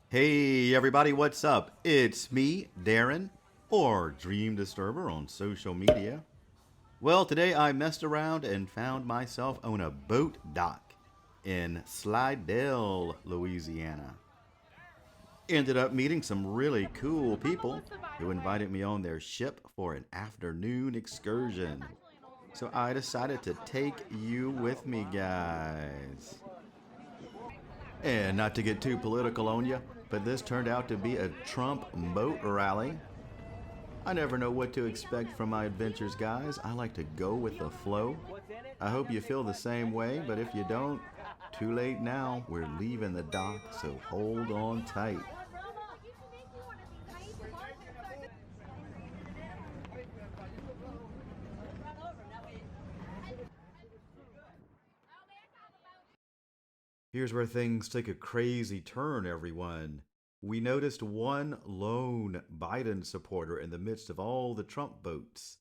Hey everybody, what's up? It's me, Darren, or Dreamdisturber on social media. Well, today I messed around and found myself on a boat dock in Slidell, Louisiana. Ended up meeting some really cool people who invited me on their ship for an afternoon excursion. So I decided to take you with me, guys. And not to get too political on you, but this turned out to be a Trump boat rally. I never know what to expect from my adventures, guys. I like to go with the flow. I hope you feel the same way, but if you don't, too late now. We're leaving the dock, so hold on tight. Here's where things take a crazy turn, everyone. We noticed one lone Biden supporter in the midst of all the Trump boats.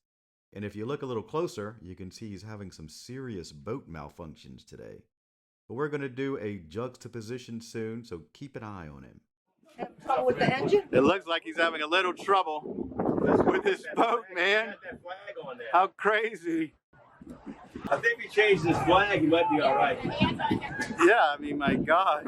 And if you look a little closer, you can see he's having some serious boat malfunctions today. But we're going to do a juxtaposition soon, so keep an eye on him. Have trouble with the engine? It looks like he's having a little trouble with his boat, man. How crazy. I think if he changed his flag, he might be all right. Yeah, I mean, my gosh.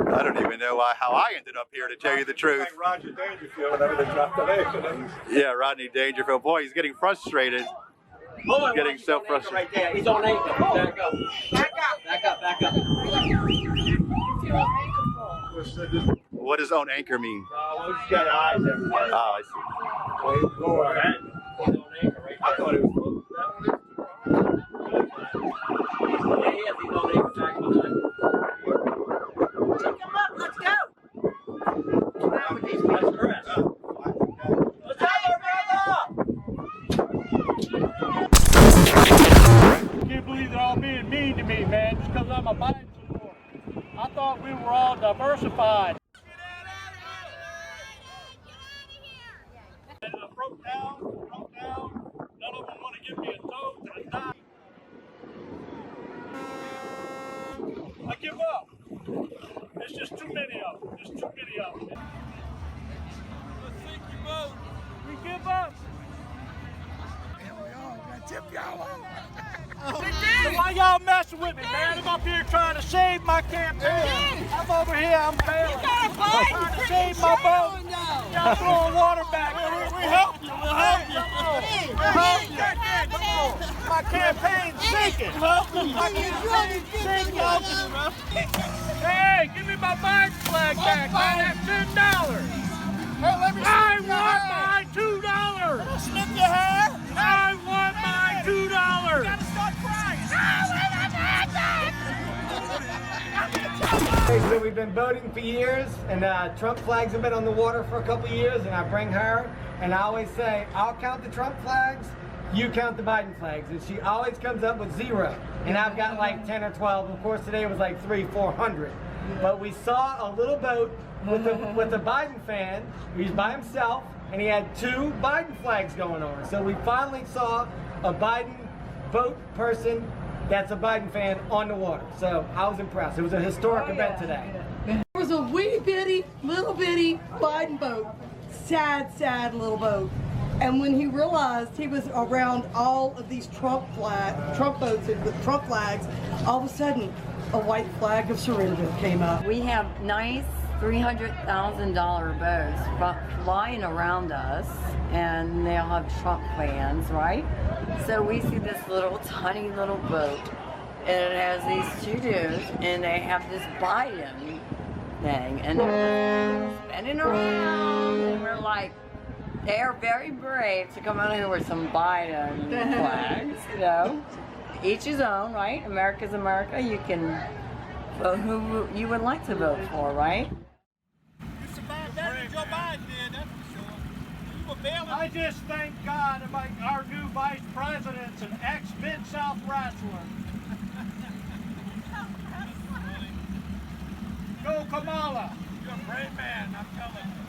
I don't even know how I ended up here, to tell you the truth. Like Roger Dangerfield whenever they dropped the anchor. Yeah, Rodney Dangerfield. Boy, he's getting frustrated. Hold on, Getting so frustrated. right there. He's on anchor. Back up. Back up. Back up. What does on anchor mean? Well, he's got eyes everywhere. Oh, I see. Well, he's going on that. He's on anchor, right? I thought it was close. Yeah, he has. He's on anchor back behind. Pick him up, let's go. That's correct. What's up, brother? I can't believe they're all being mean to me, man, just because I'm a Biden supporter. I thought we were all diversified. I broke down. None of them want to give me a tow to the dock. I give up. There's just too many of them. Let's sink your boat. We give up. Tip y'all over. Why y'all messing with me, man? I'm up here trying to save my campaign. I'm over here, I'm failing. I'm trying to save my boat. Y'all throwing water back. We help you. We'll help you. Come on. My campaign's sinking. My campaign's sinking. Hey, give me my Biden flag back, man. That's $10. Hey, let me I want my $2. Snip your hair. I want my $2. You gotta start crying. So we've been boating for years, and Trump flags have been on the water for a couple of years, and I bring her, and I always say, I'll count the Trump flags, you count the Biden flags, and she always comes up with 0, and I've got like 10 or 12. Of course, today it was like 300-400. But we saw a little boat with a Biden fan. He's by himself, and he had 2 Biden flags going on. So we finally saw a Biden boat person that's a Biden fan on the water. So I was impressed. It was a historic event today. There was a little bitty Biden boat. Sad little boat. And when he realized he was around all of these Trump boats with Trump flags, all of a sudden a white flag of surrender came up. We have nice $300,000 boats flying around us, and they'll have Trump fans, right? So we see this tiny little boat, and it has these 2 dudes, and they have this Biden thing, and they're spinning around, and we're like, they are very brave to come out here with some Biden flags, you know. Each his own, right? America's America. You can vote who you would like to vote for, right? You survived better than Joe Biden did, that's for sure. You were bailing. I just thank God about our new vice president's an ex-Mid-South wrestler. Go Kamala! You're a brave man, I'm telling you.